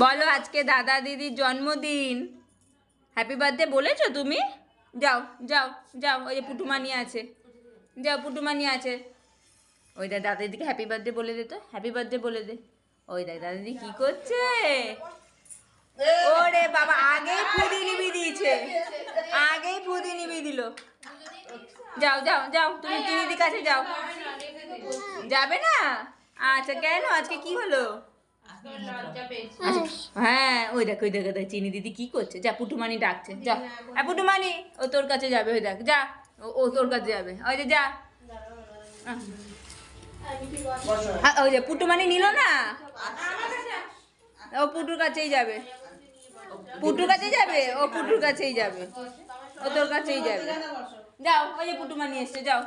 বলো আজকে দাদা দিদির জন্মদিন, হ্যাপি বার্থডে বলেছো তুমি? যাও যাও যাও, ওই যে পুটুমানি আছে, যাও পুটুমানি আছে, ওই দেখ দাদা দিদিকে হ্যাপি বার্থডে বলে দে, তো হ্যাপি বার্থডে বলে দে। ওই দেখ দাদা দিদি কি করছে। ওরে বাবা, আগেই ফুদি নিবি দিয়েছে, আগেই ফুদি নিবি দিল। যাও যাও যাও, তুমি চিনিদির কাছে যাও। যাবে না? আচ্ছা কেন, আজকে কি হলো? হ্যাঁ ওই দেখ ওই দেখ ওই দেখ, চিনি দিদি কি করছে, যা পুটুমানি ডাকছে, যা পুটুমানি, ও তোর কাছে যাবে, ওই দেখ যা, ও তোর কাছে যাবে, ওই যে যা। ওই যে পুটুমানি নিল না, ও পুটুর কাছেই যাবে, পুটুর কাছেই যাবে, ও পুটুর কাছেই যাবে, ও তোর কাছেই যাবে। যাও, ওই যে পুটুমানি এসছে, যাও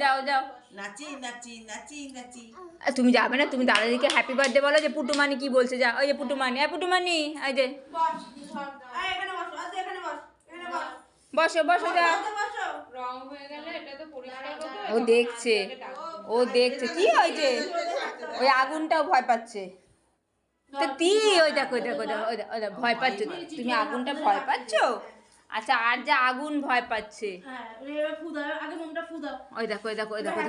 যাও যাও। নাচি নাচি নাচি নাচি। তুমি যাবে না? তুমি দাদাদিকে হ্যাপি বার্থডে বলো, যে পুটুমানি কি বলছে, যা ওই যে পুটুমানি, পুটুমানি, এই যে বসো বসো, যাও। ও দেখছে, ও দেখছে কি হয়েছে, ওই আগুনটাও ভয় পাচ্ছে। তো ওই দেখো ওই দেখো ওই দেখো, ওই দেখো ভয় পাচ্ছ, তুমি আগুনটা ভয় পাচ্ছ? আচ্ছা, আর যা আগুন ভয় পাচ্ছে, ওই দেখো ওই দেখো ওই দেখো,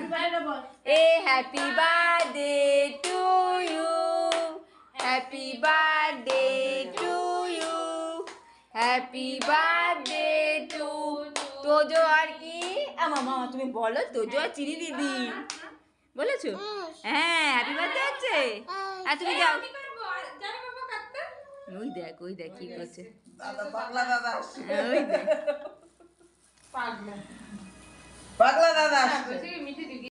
এ happy birthday to you, happy birthday to you, happy birthday to Tojo. আর কি মামা তুমি বলো, তোজো আর চিনি দিদি বলেছো? হ্যাঁ হ্যাপি বার্থডে আছে। আর তুমি যাও, ওই দেখ ওই দেখ কি করছে, দাদা পাগলা দাদা, ওই দেখ পাগলা দাদা।